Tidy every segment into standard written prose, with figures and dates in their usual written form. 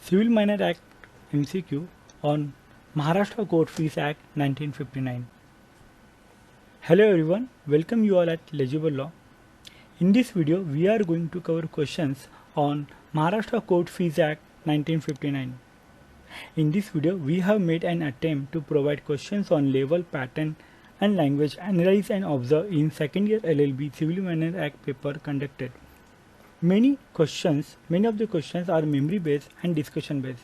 Civil Minor Act MCQ on Maharashtra Court Fees Act 1959. Hello everyone, welcome you all at Legible Law. In this video, we are going to cover questions on Maharashtra Court Fees Act 1959. In this video, we have made an attempt to provide questions on level, pattern and language analyzed and observed in second year LLB Civil Minor Act paper conducted. Many of the questions are memory based and discussion based.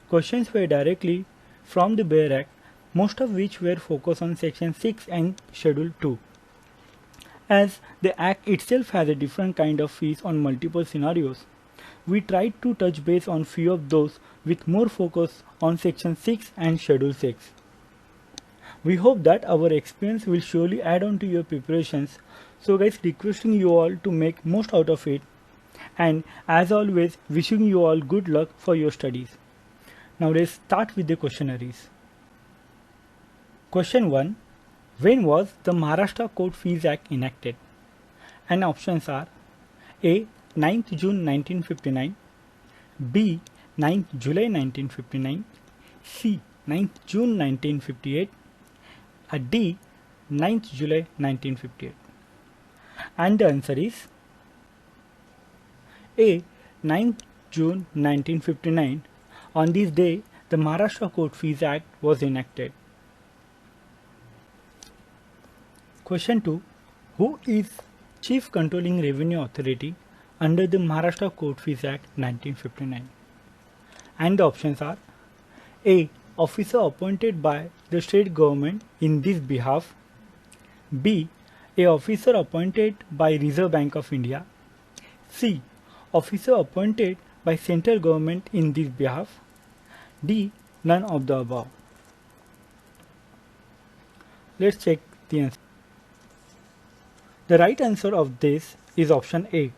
Questions were directly from the BEAR Act, most of which were focused on Section 6 and Schedule 2. As the Act itself has a different kind of fees on multiple scenarios, we tried to touch base on few of those with more focus on Section 6 and Schedule 6. We hope that our experience will surely add on to your preparations, so guys, requesting you all to make most out of it, and as always wishing you all good luck for your studies. Now let's start with the questionnaires. Question 1. When was the Maharashtra Court Fees Act enacted? And options are A. 9th June 1959, B. 9th July 1959, C. 9th June 1958, D. 9th July 1958. And the answer is A. 9th June 1959. On this day, the Maharashtra Court Fees Act was enacted. Question 2. Who is Chief Controlling Revenue Authority under the Maharashtra Court Fees Act 1959? And the options are A. Officer appointed by the state government in this behalf, B. A officer appointed by Reserve Bank of India, C. Officer appointed by central government in this behalf, D. None of the above. Let's check the answer. The right answer of this is option A.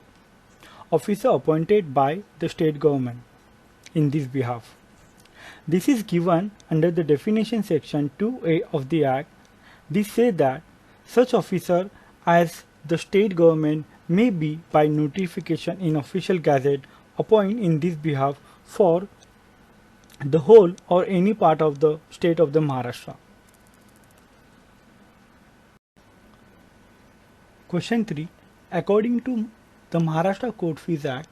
Officer appointed by the state government in this behalf. This is given under the definition section 2A of the Act. This says that such officer as the state government may be by notification in official gazette appoint in this behalf for the whole or any part of the state of the Maharashtra. Question 3. According to the Maharashtra Court Fees Act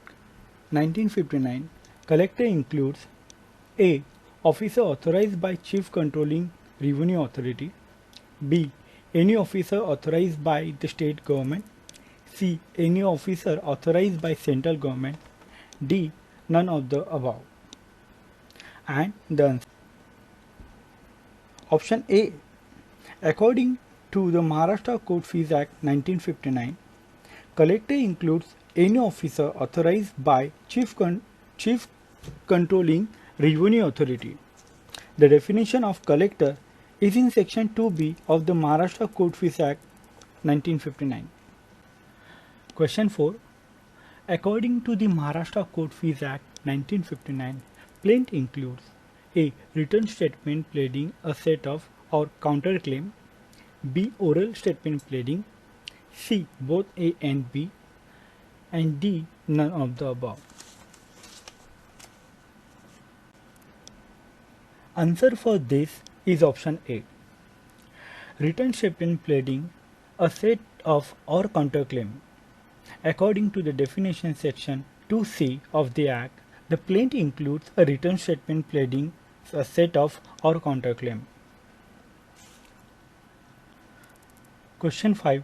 1959, collector includes A. Officer authorized by Chief Controlling Revenue Authority, B. Any officer authorized by the state government, C. Any officer authorized by central government, D. None of the above. And the answer. Option A. According to the Maharashtra Court Fees Act 1959, collector includes any officer authorized by Chief Controlling Revenue Authority. The definition of collector is in section 2B of the Maharashtra Court Fees Act 1959. Question 4. According to the Maharashtra Court Fees Act 1959, plaint includes A. Written statement pleading a set of or counterclaim, B. Oral statement pleading, C. Both A and B, and D. None of the above. Answer for this is option A. Written statement pleading a set of or counterclaim. According to the definition section 2C of the Act, the plaint includes a written statement pleading a set of or counterclaim. Question 5.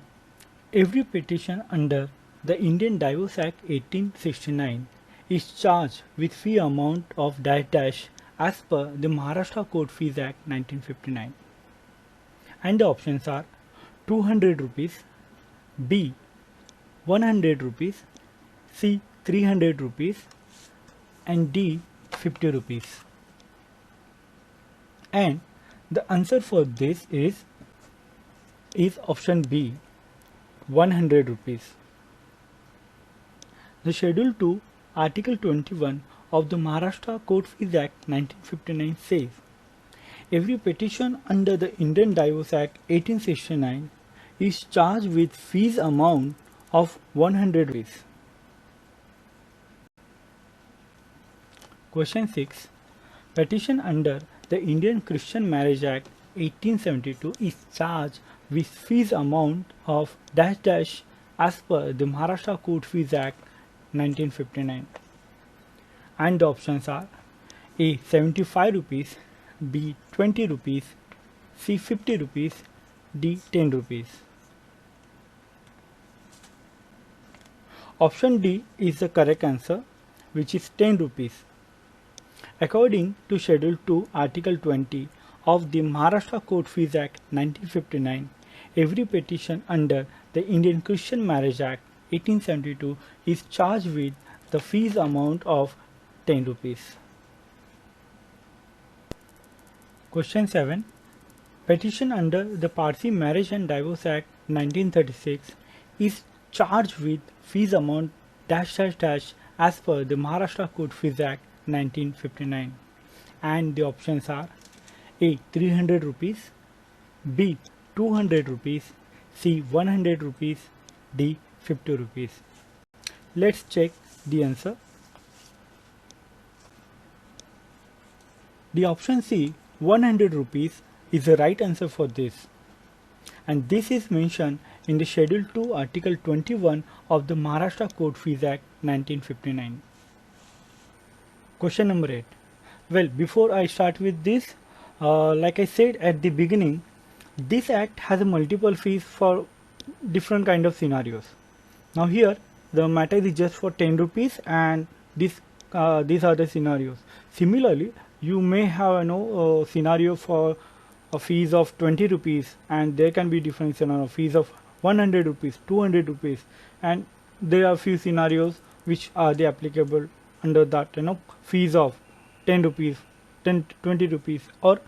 Every petition under the Indian Divorce Act 1869 is charged with fee amount of dash dash as per the Maharashtra Court Fees Act 1959. And the options are 200 rupees, B. 100 rupees, C. 300 rupees, and D. 50 rupees. And the answer for this is option B. 100 rupees. The Schedule 2, Article 21 of the Maharashtra Court Fees Act 1959 says, every petition under the Indian Divorce Act 1869 is charged with fees amount of 100 rupees. Question 6. Petition under the Indian Christian Marriage Act 1872 is charged with fees amount of dash dash as per the Maharashtra Court Fees Act 1959. And the options are A. 75 rupees, B. 20 rupees, C. 50 rupees, D. 10 rupees. Option D is the correct answer, which is 10 rupees. According to Schedule 2, Article 20 of the Maharashtra Court Fees Act 1959, every petition under the Indian Christian Marriage Act 1872 is charged with the fees amount of 10 rupees. Question 7. Petition under the Parsi Marriage and Divorce Act 1936 is charged with fees amount dash dash dash as per the Maharashtra Court Fees Act 1959. And the options are A. 300 rupees, B. 200 rupees, C. 100 rupees, D. 50 rupees. Let's check the answer. The option C, 100 rupees, is the right answer for this. And this is mentioned in the Schedule 2, Article 21 of the Maharashtra Court Fees Act 1959. Question number 8. Well, before I start with this, like I said at the beginning, this act has a multiple fees for different kind of scenarios. Now here the matter is just for 10 rupees and these are the scenarios. Similarly, you may have a scenario for a fees of 20 rupees and there can be different scenario fees of 100 rupees, 200 rupees, and there are few scenarios which are the applicable under that fees of 10 rupees, 20 rupees, or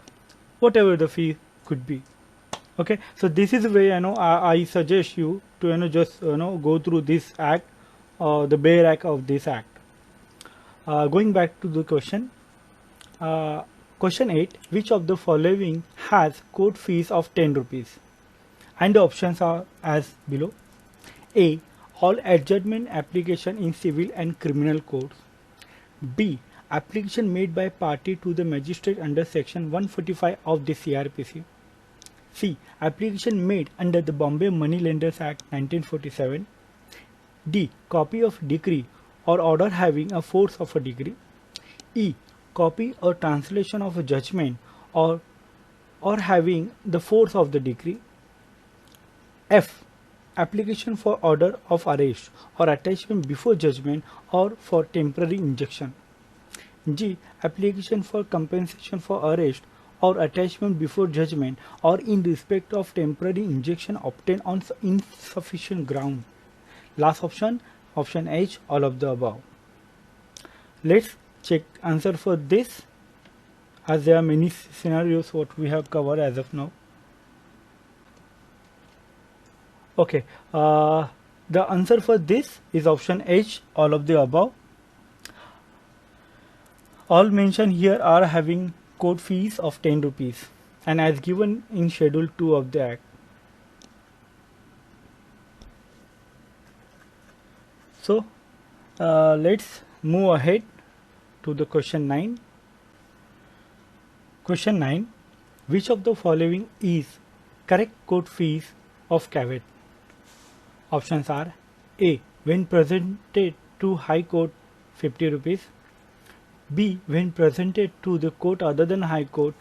whatever the fee could be. Okay, so this is the way I suggest you to just go through this act, the bare act of this act. Going back to the question. Question 8. Which of the following has court fees of 10 rupees? And the options are as below. A. All adjournment application in civil and criminal courts. B. Application made by party to the magistrate under section 145 of the CRPC. C. Application made under the Bombay Money Lenders Act 1947. D. Copy of decree or order having a force of a degree. E. Copy or translation of a judgment or having the force of the decree. F. Application for order of arrest or attachment before judgment or for temporary injunction. G. Application for compensation for arrest or attachment before judgment or in respect of temporary injunction obtained on insufficient ground. Last option, option H, all of the above. Let's check answer for this, as there are many scenarios what we have covered as of now. Okay, the answer for this is option H, all of the above. All mentioned here are having court fees of 10 rupees and as given in Schedule 2 of the Act. So let's move ahead to the question 9. Question 9. Which of the following is correct court fees of caveat? Options are A. When presented to High Court 50 rupees. B. When presented to the court other than High Court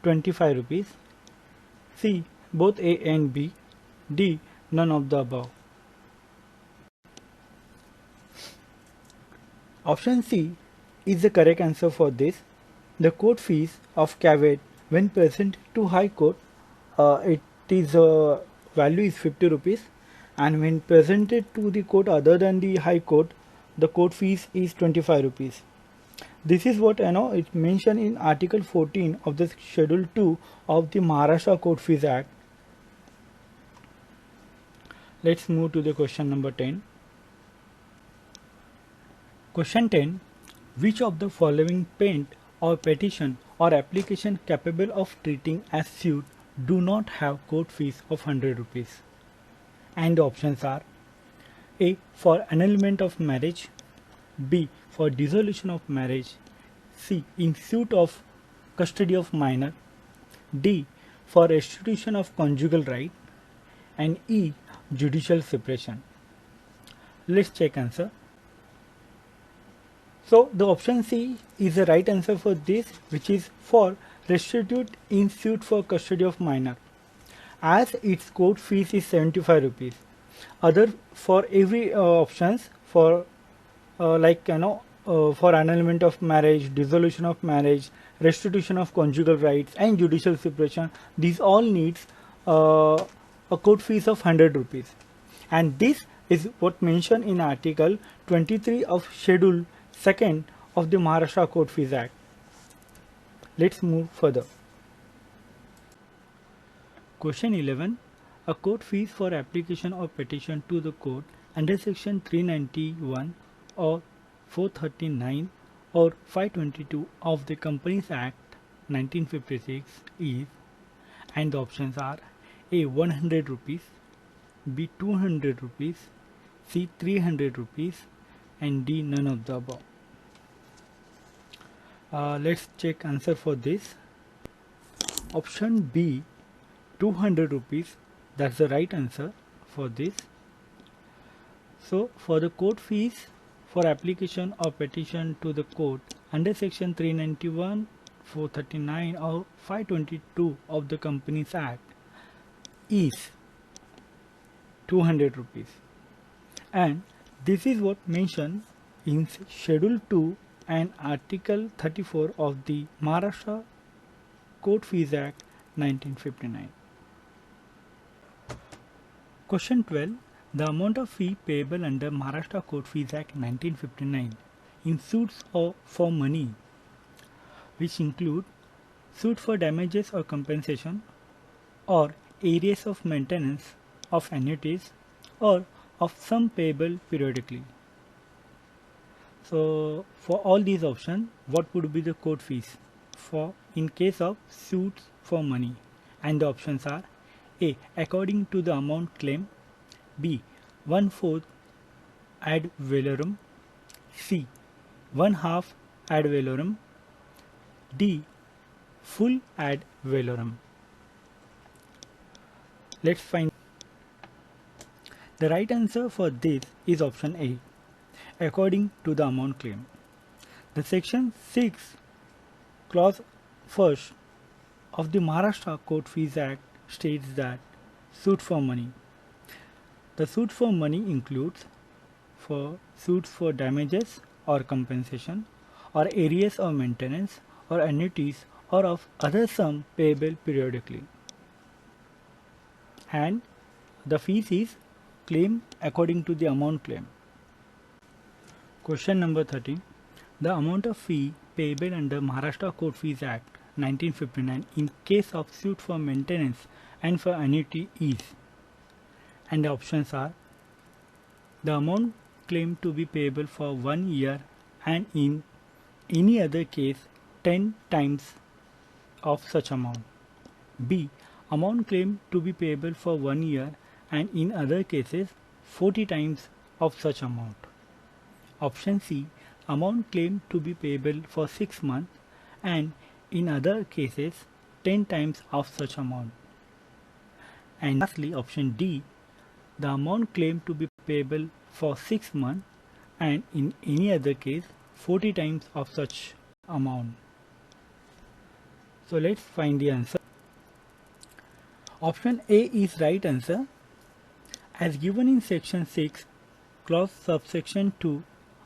25 rupees. C. Both A and B. D. None of the above. Option C is the correct answer for this. The court fees of caveat when presented to High Court, value is 50 rupees, and when presented to the court other than the High Court, the court fees is 25 rupees. This is what it's mentioned in Article 14 of the Schedule 2 of the Maharashtra Court Fees Act. Let's move to the question number 10. Question 10. Which of the following paint or petition or application capable of treating as suit do not have court fees of 100 rupees? And the options are A. For annulment of marriage, B. For dissolution of marriage, C. In suit of custody of minor, D. For restitution of conjugal right, and E. Judicial separation. Let's check answer. So the option C is the right answer for this, which is for restitute in suit for custody of minor, as its court fees is 75 rupees. Other for every options for for annulment of marriage, dissolution of marriage, restitution of conjugal rights, and judicial separation, these all needs a court fees of 100 rupees, and this is what mentioned in Article 23 of Schedule 2nd of the Maharashtra Court Fees Act. Let's move further. Question 11. A court fees for application or petition to the court under section 391 or 439 or 522 of the Companies Act 1956 is, and the options are A. 100 rupees, B. 200 rupees, C. 300 rupees, and D. none of the above. Let's check answer for this. Option B, 200 rupees, that's the right answer for this. So for the court fees for application or petition to the court under section 391, 439 or 522 of the Companies Act is 200 rupees, and this is what mentioned in Schedule 2 and Article 34 of the Maharashtra Court Fees Act 1959. Question 12. The amount of fee payable under Maharashtra Court Fees Act 1959 in suits for money, which include suit for damages or compensation, or areas of maintenance of annuities, or of sum payable periodically. So for all these options, what would be the court fees for in case of suits for money? And the options are A. According to the amount claimed, B. 1/4 ad valorem, C. 1/2 ad valorem, D. full ad valorem. Let's find. The right answer for this is option A, according to the amount claimed. The section 6 clause 1st of the Maharashtra Court Fees Act states that suit for money. The suit for money includes for suits for damages or compensation, or areas of maintenance or annuities, or of other sum payable periodically, and the fees is claimed according to the amount claimed. Question number 13. The amount of fee payable under Maharashtra Court Fees Act 1959 in case of suit for maintenance and for annuity is, and the options are the amount claimed to be payable for 1 year and in any other case 10 times of such amount. B. Amount claimed to be payable for 1 year and in other cases 40 times of such amount. Option C. Amount claimed to be payable for 6 months and in other cases 10 times of such amount. And lastly, option D. The amount claimed to be payable for 6 months and in any other case 40 times of such amount. So let's find the answer. Option A is right answer. As given in section 6 clause subsection 2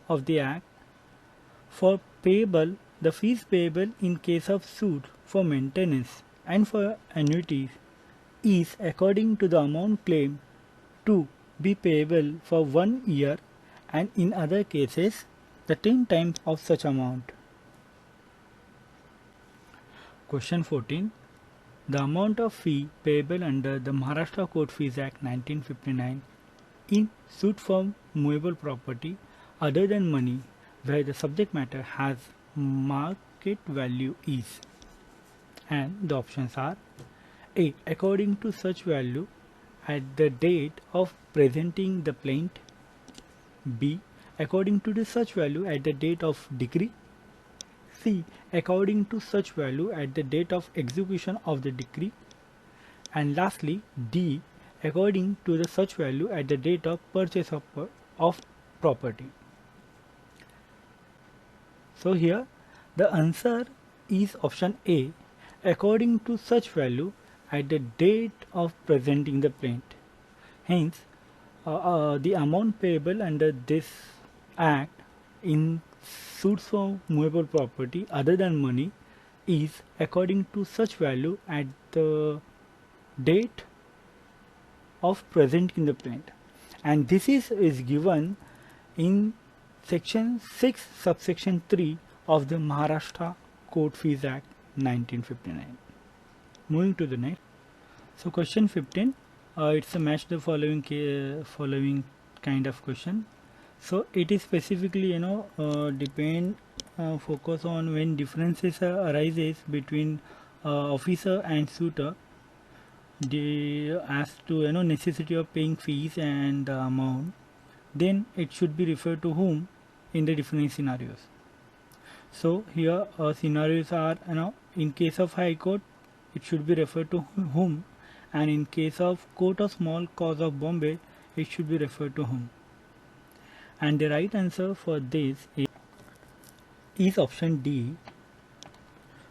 of the Act, for payable, the fees payable in case of suit for maintenance and for annuities is according to the amount claimed to be payable for 1 year and in other cases the 10 times of such amount. Question 14. The amount of fee payable under the Maharashtra Court Fees Act 1959 in suit for movable property other than money where the subject matter has market value is, and the options are A. According to such value at the date of presenting the plaint, B. According to the such value at the date of decree, C. According to such value at the date of execution of the decree. And lastly, D. According to the such value at the date of purchase of property. So here the answer is option A, according to such value at the date of presenting the plaint. Hence, the amount payable under this act in suits for movable property other than money is according to such value at the date of presenting the plaint, and this is given in section 6 subsection 3 of the Maharashtra Court Fees Act 1959. Moving to the next. So question 15, it's a match the following kind of question. So it is specifically focus on when differences arises between officer and suitor as to necessity of paying fees and the amount, then it should be referred to whom in the different scenarios. So here scenarios are, in case of High Court it should be referred to whom, and in case of Court of Small Cause of Bombay it should be referred to whom. And the right answer for this is option D.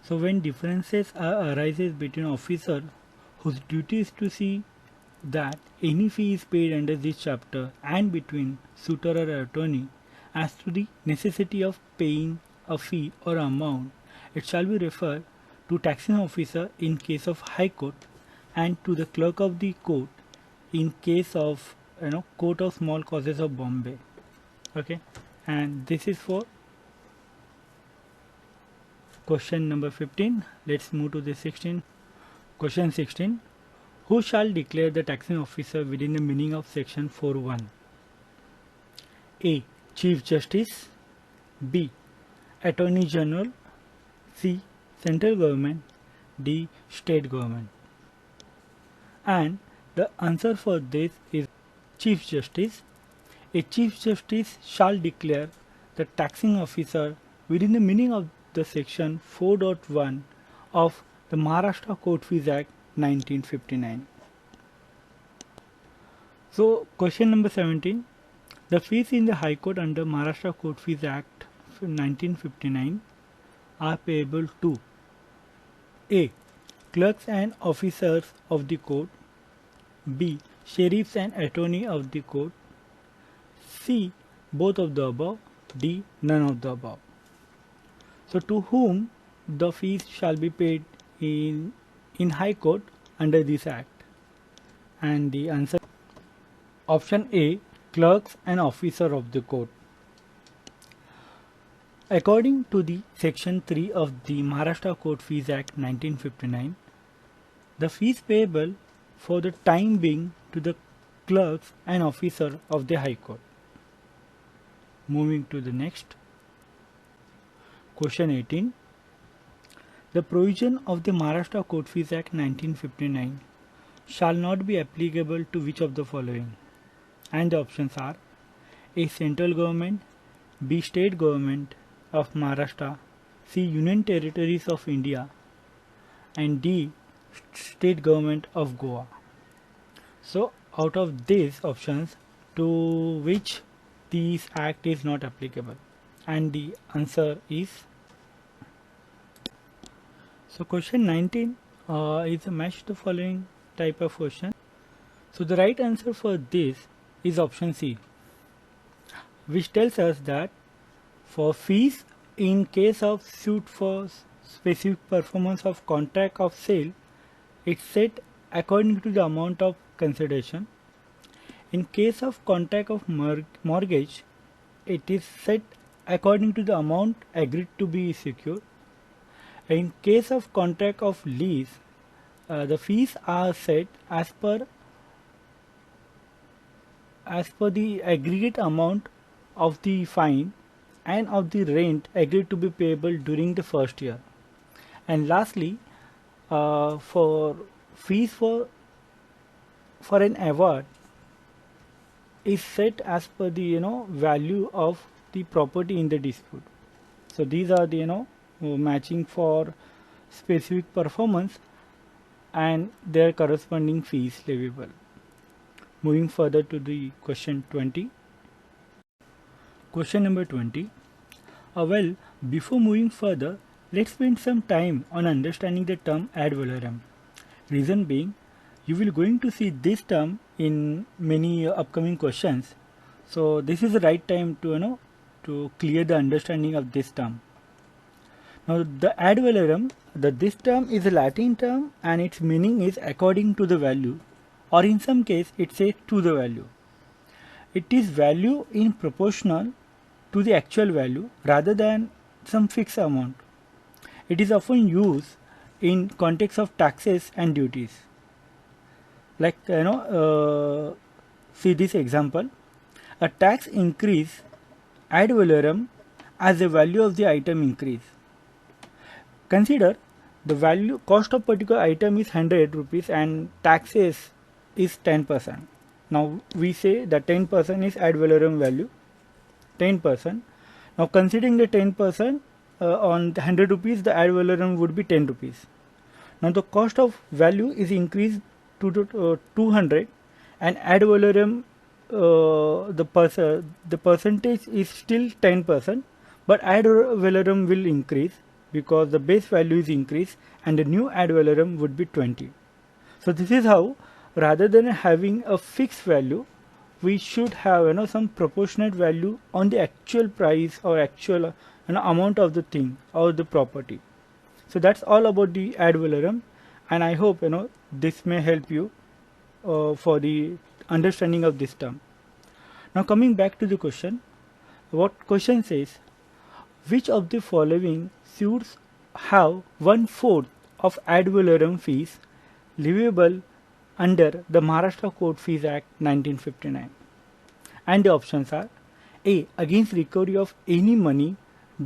So when differences arises between officers whose duty is to see that any fee is paid under this chapter, and between suitor or attorney as to the necessity of paying a fee or amount, it shall be referred to taxing officer in case of High Court and to the clerk of the court in case of Court of Small Causes of Bombay. Okay, and this is for question number 15. Let's move to the 16. Question 16. Who shall declare the taxing officer within the meaning of section 4.1? A. Chief Justice. B. Attorney General. C. Central Government. D. State Government. And the answer for this is Chief Justice. A Chief Justice shall declare the taxing officer within the meaning of the section 4.1 of the Maharashtra Court Fees Act 1959. So question number 17. The fees in the High Court under Maharashtra Court Fees Act 1959 are payable to A. Clerks and officers of the court. B. Sheriffs and attorney of the court. C. Both of the above. D. None of the above. So to whom the fees shall be paid in High Court under this act? And the answer option A, clerks and officer of the court. According to the section 3 of the Maharashtra Court Fees Act 1959, the fees payable for the time being to the clerks and officer of the High Court. Moving to the next. Question 18. The provision of the Maharashtra Court Fees Act 1959 shall not be applicable to which of the following? And the options are A. Central Government, B. State Government of Maharashtra, C. Union Territories of India, and D. State Government of Goa. So out of these options, to which this act is not applicable? And the answer is, so question 19 is a match the following type of question. So the right answer for this is option C, which tells us that for fees in case of suit for specific performance of contract of sale, it's set according to the amount of consideration. In case of contract of mortgage, it is set according to the amount agreed to be secured. In case of contract of lease, the fees are set as per the aggregate amount of the fine and of the rent agreed to be payable during the first year. And lastly, for fees for an award is set as per the value of the property in the dispute. So these are the matching for specific performance and their corresponding fees leviable. Moving further to the question 20. Question number 20. Well, before moving further, let's spend some time on understanding the term ad valorem. Reason being, you will going to see this term in many upcoming questions. So this is the right time to clear the understanding of this term. Now the ad valorem, this term is a Latin term and its meaning is according to the value, or in some case it says to the value. It is value in proportional to the actual value rather than some fixed amount. It is often used in context of taxes and duties. Like see this example. A tax increase ad valorem as the value of the item increase. Consider the value cost of particular item is 100 rupees and taxes is 10%. Now we say that 10% is ad valorem value, 10%. Now considering the 10% on the 100 rupees, the ad valorem would be 10 rupees. Now the cost of value is increased to 200 and ad valorem the percentage is still 10%, but ad valorem will increase because the base value is increased and the new ad valorem would be 20. So this is how, rather than having a fixed value, we should have some proportionate value on the actual price or actual amount of the thing or the property. So that's all about the ad valorem, and I hope this may help you for the understanding of this term. Now coming back to the question, what question says, which of the following suits have 1/4 of ad valorem fees leviable under the Maharashtra Court Fees Act 1959? And the options are: A. Against recovery of any money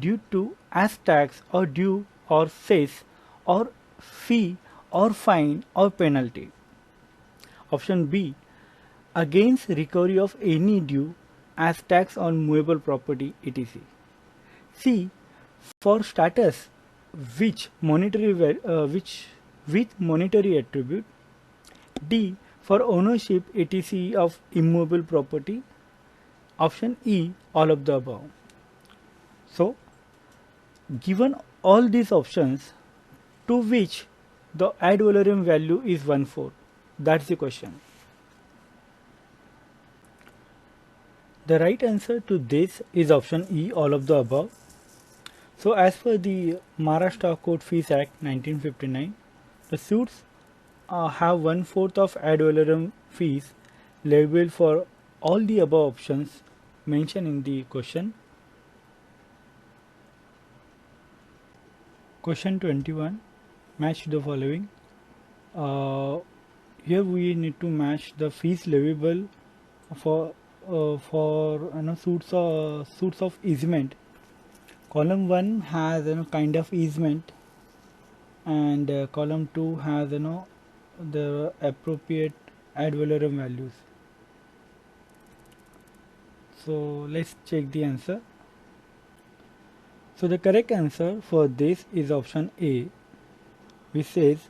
due to as tax or due or cess or fee or fine or penalty. Option B. Against recovery of any due as tax on movable property etc. C. For status with monetary attribute. D. For ownership etc. of immovable property. Option E. All of the above. So, given all these options, to which the ad valorem value is 1/4? That's the question. The right answer to this is option E, all of the above. So as per the Maharashtra Court Fees Act 1959, the suits have 1/4 of ad valorem fees leviable for all the above options mentioned in the question. Question 21, match the following. Here we need to match the fees leviable for suits of easement. Column 1 has kind of easement, and column 2 has the appropriate ad valorem values. So let's check the answer. So the correct answer for this is option A, which says,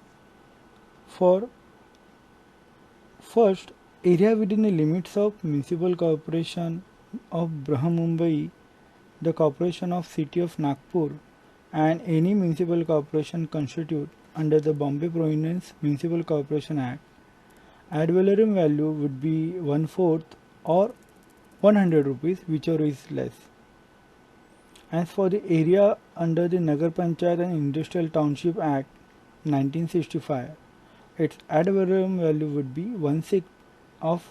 for first, area within the limits of Municipal Corporation of Mumbai, the Corporation of City of Nagpur, and any municipal corporation constituted under the Bombay Province Municipal Corporation Act, ad valorem value would be 1/4 or 100 rupees, whichever is less. As for the area under the Nagar Panchayat and Industrial Township Act 1965, its ad valorem value would be 1/6 of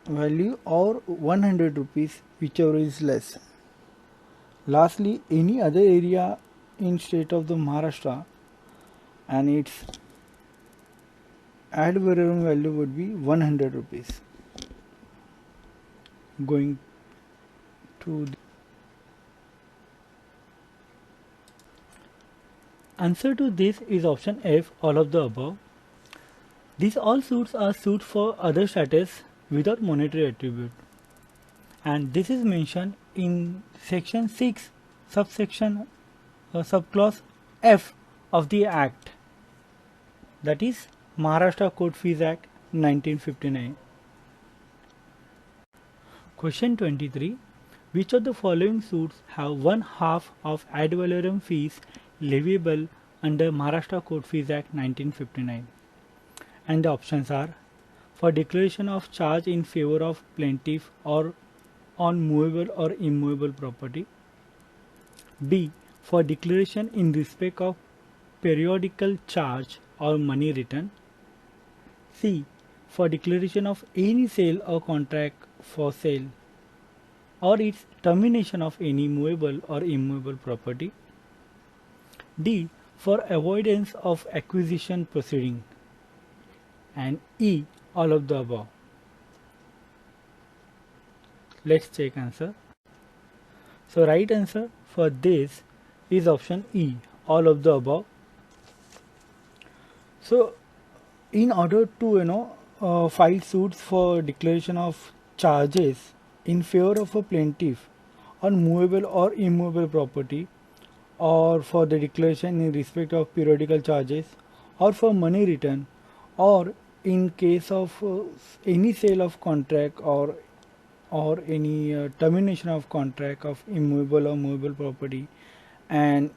value or 100 rupees, whichever is less. Lastly, any other area in state of the Maharashtra and its ad valorem value would be 100 rupees. Going to the answer to this is option F, all of the above. These all suits are suits for other status without monetary attribute, and this is mentioned in section 6 subsection subclause F of the Act, that is Maharashtra Court Fees Act 1959. Question 23. Which of the following suits have one half of ad valorem fees leviable under Maharashtra Court Fees Act 1959? And the options are: for declaration of charge in favor of plaintiff or on movable or immovable property; B. for declaration in respect of periodical charge or money return; C. for declaration of any sale or contract for sale or its termination of any movable or immovable property; D. for avoidance of acquisition proceeding; and E. all of the above. Let's check answer. So right answer for this is option E, all of the above. So in order to file suits for declaration of charges in favor of a plaintiff on movable or immovable property, or for the declaration in respect of periodical charges, or for money return, or in case of any sale of contract or any termination of contract of immovable or movable property, and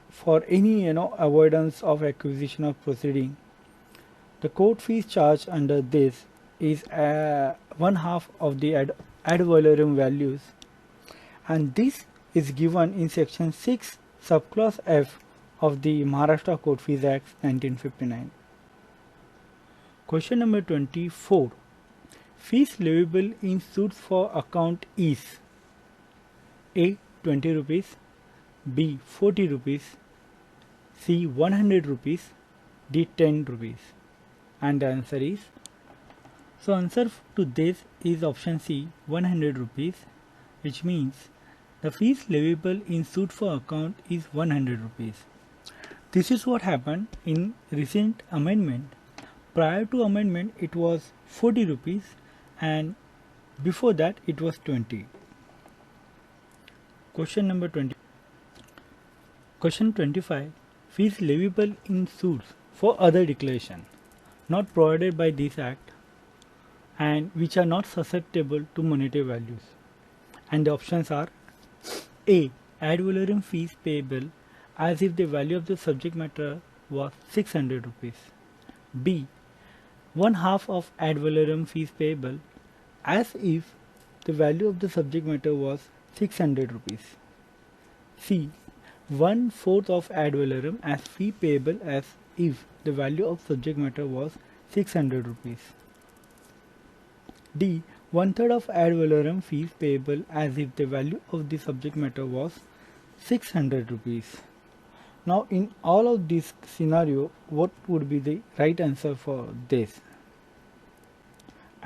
for any avoidance of acquisition of proceeding, the court fees charged under this is one half of the ad valorem values, and this is given in section 6 subclause F of the Maharashtra Court Fees Act 1959. Question number 24. Fees leviable in suits for account is: A. 20 rupees, B. 40 rupees, C. 100 rupees, D. 10 rupees. And the answer is, so answer to this is option C, 100 rupees, which means the fees leviable in suit for account is 100 rupees. This is what happened in recent amendment. Prior to amendment it was 40 rupees and before that it was 20. Question number 20. Question 25. Fees leviable in suits for other declaration not provided by this act and which are not susceptible to monetary values. And the options are: A. ad valorem fees payable as if the value of the subject matter was 600 rupees. B. one half of ad valorem fees payable as if the value of the subject matter was 600 rupees. C. 1/4 of ad valorem as fee payable as if the value of subject matter was 600 rupees. D. 1/3 of ad valorem fees payable as if the value of the subject matter was 600 rupees. Now in all of this scenario, what would be the right answer for this?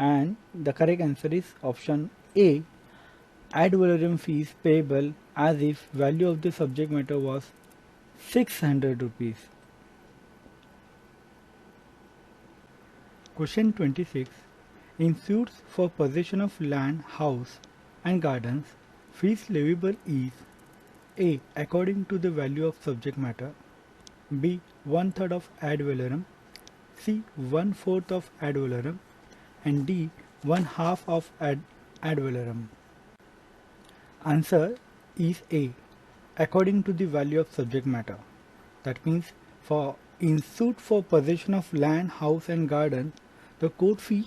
And the correct answer is option A, ad valorem fees payable as if value of the subject matter was 600 rupees. Question 26. In suits for possession of land, house and gardens, fees leviable is: A. according to the value of subject matter, B. 1/3 of ad valorem, C. 1/4 of ad valorem, and D. 1/2 of ad valorem. Answer is A, according to the value of subject matter. That means for in suit for possession of land, house and garden, the court fee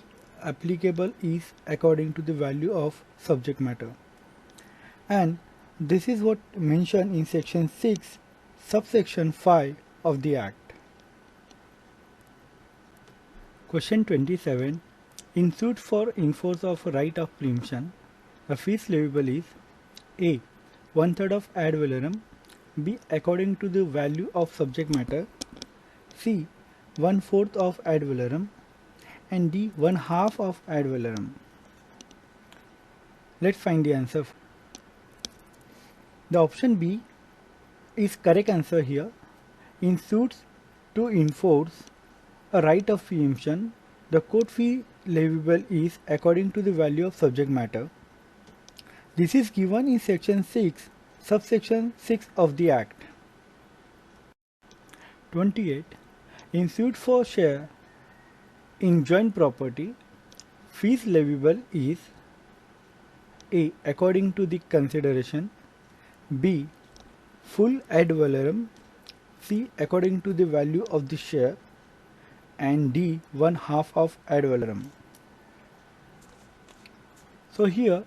applicable is according to the value of subject matter. And this is what mentioned in section 6 subsection 5 of the Act. Question 27. In suit for enforce of right of preemption, the fees leviable is: A. 1/3 of ad valorem, B. according to the value of subject matter, C. 1/4 of ad valorem, and D. 1/2 of ad valorem. Let's find the answer. The option B is correct answer here. In suits to enforce a right of preemption, the court fee leviable is according to the value of subject matter. This is given in section 6 subsection 6 of the Act. 28. In suit for share in joint property, fees leviable is A. According to the consideration, B. Full ad valorem, C. According to the value of the share, and D. 1/2 of ad valorem. So here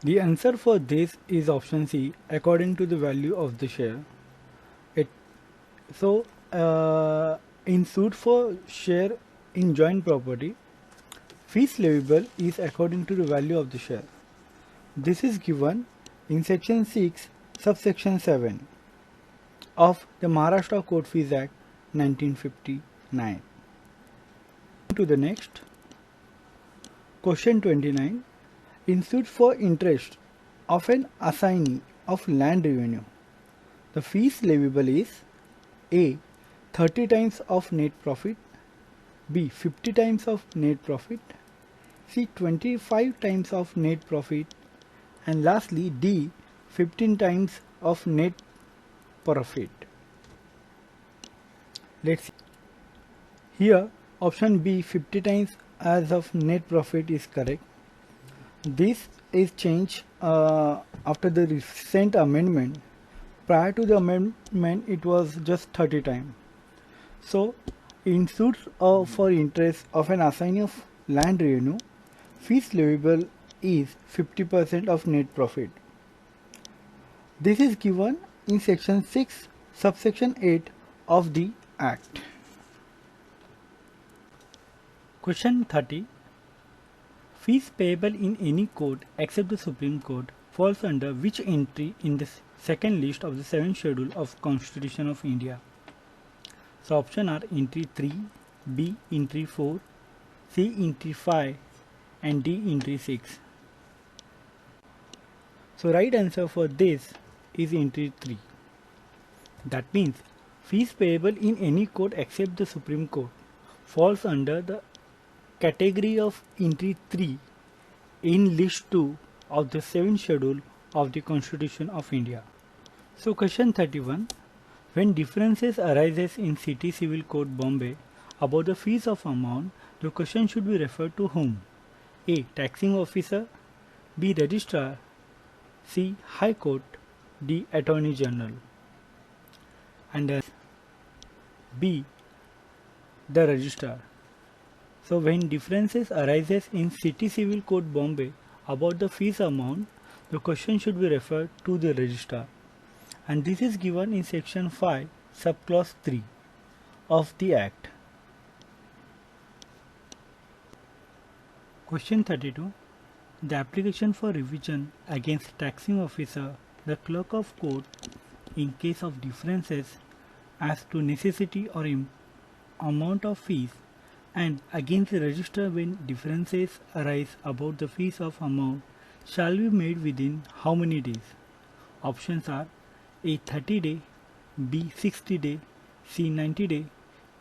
the answer for this is option C, according to the value of the share. In suit for share in joint property, fees leviable is according to the value of the share. This is given in section 6 subsection 7 of the Maharashtra Court Fees Act 1959. To the next question 29. In suit for interest of an assignee of land revenue, the fees leviable is A. 30 times of net profit, B. 50 times of net profit, C. 25 times of net profit, and lastly D. 15 times of net profit. Let's see. Here option B, 50 times as of net profit, is correct. This is changed after the recent amendment. Prior to the amendment it was just 30 times. So in suits for interest of an assignee of land revenue, fees leviable is 50% of net profit. This is given in section 6 subsection 8 of the Act. Question 30. Fees payable in any court except the Supreme Court falls under which entry in the second list of the 7th schedule of Constitution of India? So option are entry 3, B entry 4, C entry 5, and D entry 6. So right answer for this is entry 3. That means fees payable in any court except the Supreme Court falls under the category of entry 3 in list 2 of the 7th schedule of the Constitution of India. So question 31. When differences arises in City Civil Court Bombay about the fees of amount, the question should be referred to whom? A. Taxing officer, B. Registrar, C. High Court, D. Attorney General. And B. The Registrar. So when differences arises in City Civil Court Bombay about the fees amount, the question should be referred to the Registrar. And this is given in section 5 subclause 3 of the Act. Question 32. The application for revision against taxing officer, the clerk of court, in case of differences as to necessity or amount of fees, and against the registrar when differences arise about the fees of amount, shall be made within how many days? Options are A. 30 day, B. 60 day, C. 90 day,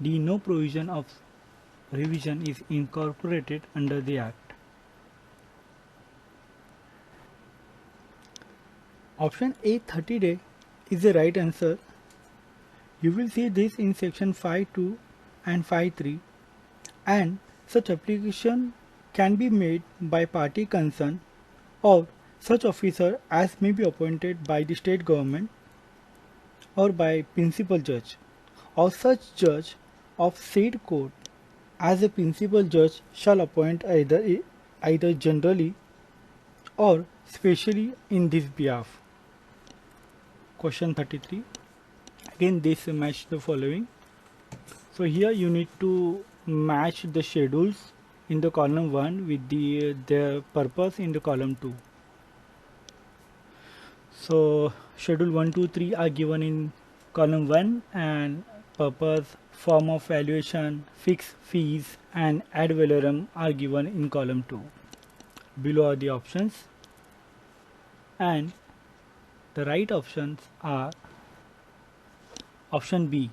D. No provision of revision is incorporated under the Act. Option A, 30 day, is the right answer. You will see this in section 5.2 and 5.3, and such application can be made by party concerned or such officer as may be appointed by the state government or by principal judge, or such judge of said court as a principal judge shall appoint either generally or specially in this behalf. Question 33. Again this match the following. So here you need to match the schedules in the column 1 with their purpose in the column 2. So schedule 1, 2, 3 are given in column 1, and purpose, form of valuation, fixed fees, and ad valorem are given in column 2. Below are the options, and the right options are option B,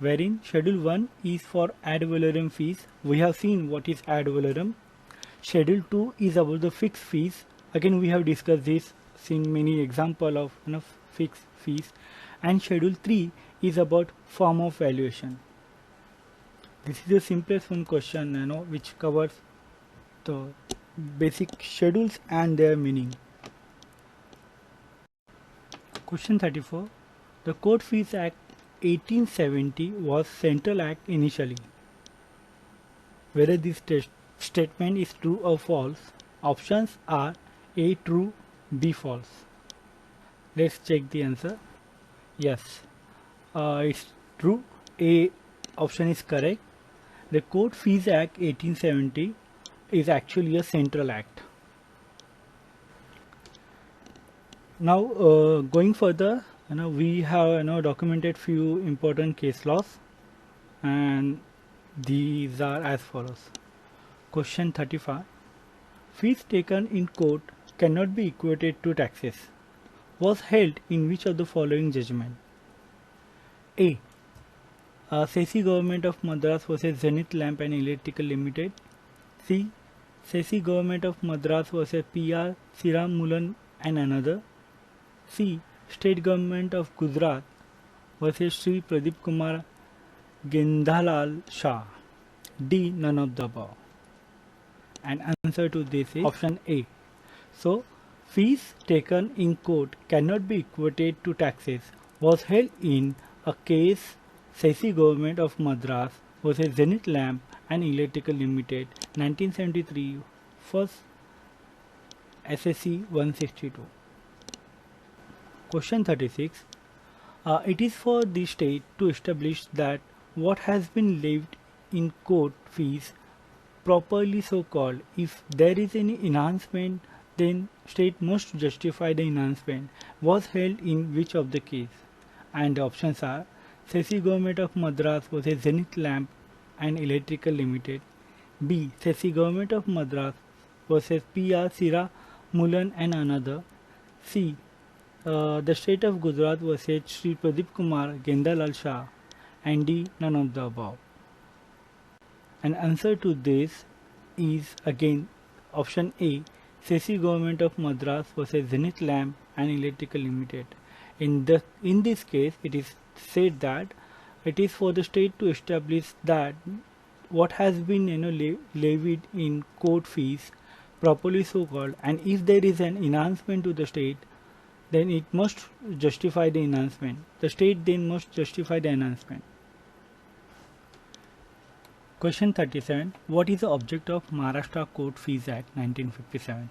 wherein schedule 1 is for ad valorem fees. We have seen what is ad valorem. Schedule 2 is about the fixed fees. Again we have discussed this, seen many example of fixed fees. And schedule 3 is about form of valuation. This is the simplest one question, which covers the basic schedules and their meaning. Question 34. The Court Fees Act 1870 was Central Act initially. Whether this statement is true or false, options are A true, B false. Let's check the answer. Yes, it's true. A option is correct. The Court Fees Act 1870 is actually a central act. Now going further, we have documented few important case laws, and these are as follows. Question 35. Fees taken in court cannot be equated to taxes. Was held in which of the following judgment? A. Sesi Government of Madras vs Zenith Lamp and Electrical Limited. C. Sesi Government of Madras vs PR Siram Mulan and another. C. State Government of Gujarat vs Sri Pradeep Kumar Gendhalal Shah. D. None of the above. And answer to this is option A. So, fees taken in court cannot be equated to taxes was held in a case Sesi Government of Madras vs Zenith Lamp and Electrical Limited 1973, first SSC 162. Question 36. It is for the state to establish that what has been levied in court fees properly so called. If there is any enhancement, then state must justify the enhancement. Was held in which of the case? And the options are Sesi Government of Madras vs Zenith Lamp and Electrical Limited. B. Sesi Government of Madras vs PR Sira Mulan and another. C. The state of Gujarat vs Sri Pradeep Kumar Gendhalal Shah. And D. None of the above. And answer to this is again option A. Sesi Government of Madras vs Zenith Lamp and Electrical Limited. In this case, it is said that it is for the state to establish that what has been levied in court fees properly so called, and if there is an enhancement to the state, then it must justify the enhancement. The state then must justify the enhancement. Question 37. What is the object of Maharashtra Court Fees Act 1957?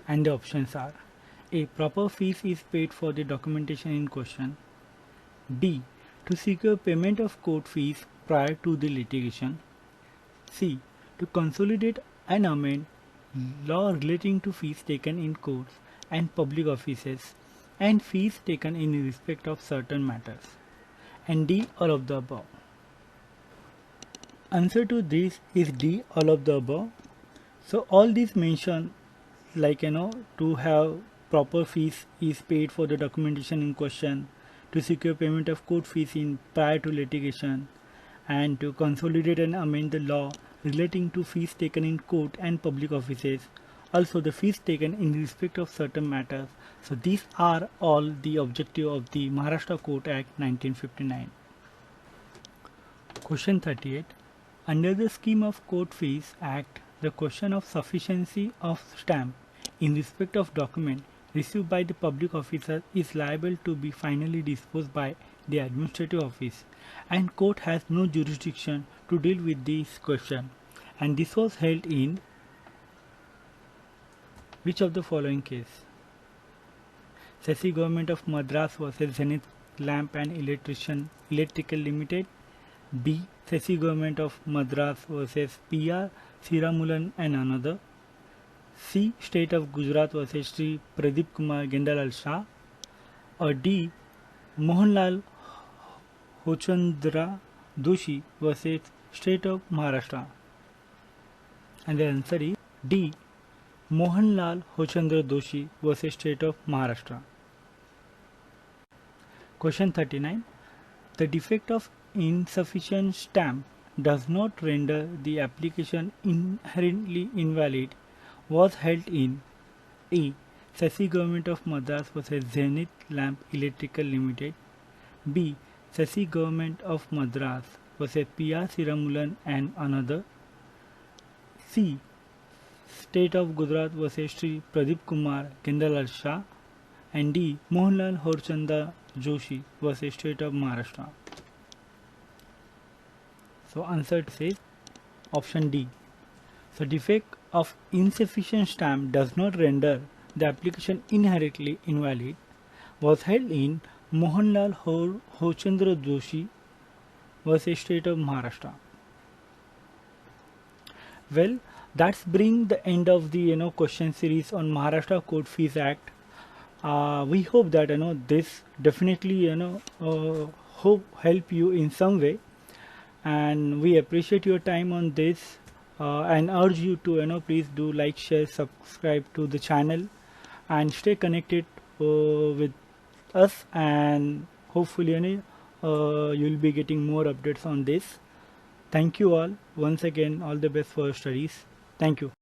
And the options are A. Proper fees is paid for the documentation in question. B. To secure payment of court fees prior to the litigation. C. To consolidate and amend law relating to fees taken in courts and public offices and fees taken in respect of certain matters. And D. All of the above. Answer to this is D. All of the above. So all these mention to have proper fees is paid for the documentation in question, to secure payment of court fees in prior to litigation, and to consolidate and amend the law relating to fees taken in court and public offices, also the fees taken in respect of certain matters. So these are all the objective of the Maharashtra Court Act 1959. Question 38. Under the scheme of Court Fees Act, the question of sufficiency of stamp in respect of document received by the public officer is liable to be finally disposed by the administrative office, and court has no jurisdiction to deal with this question. And this was held in which of the following case? Sesi Government of Madras vs Zenith Lamp and Electrical Limited. B. Sesi Government of Madras vs PR Sira Mulan and another. C. State of Gujarat vs Sri Pradeep Kumar Gendhalal Shah. Or D. Mohanlal Hochandra Doshi vs State of Maharashtra. And the answer is D. Mohanlal Hochandra Doshi vs State of Maharashtra. Question 39. The defect of insufficient stamp does not render the application inherently invalid was held in A. Sesi Government of Madras vs Zenith Lamp Electrical Limited. B. Sessi Government of Madras versus P.R. Siramulan and another. C. State of Gujarat versus Sri Pradeep Kumar Kendalal Shah, and D. Mohanlal Horchanda Joshi versus State of Maharashtra. So answer says option D. So defect of insufficient stamp does not render the application inherently invalid was held in Mohanlal Horchandra Joshi versus State of Maharashtra. Well, that's bring the end of the question series on Maharashtra Court Fees Act. We hope that this definitely hope help you in some way, and we appreciate your time on this, and urge you to please do like, share, subscribe to the channel, and stay connected with us, and hopefully you'll be getting more updates on this. Thank you all once again. All the best for your studies. Thank you.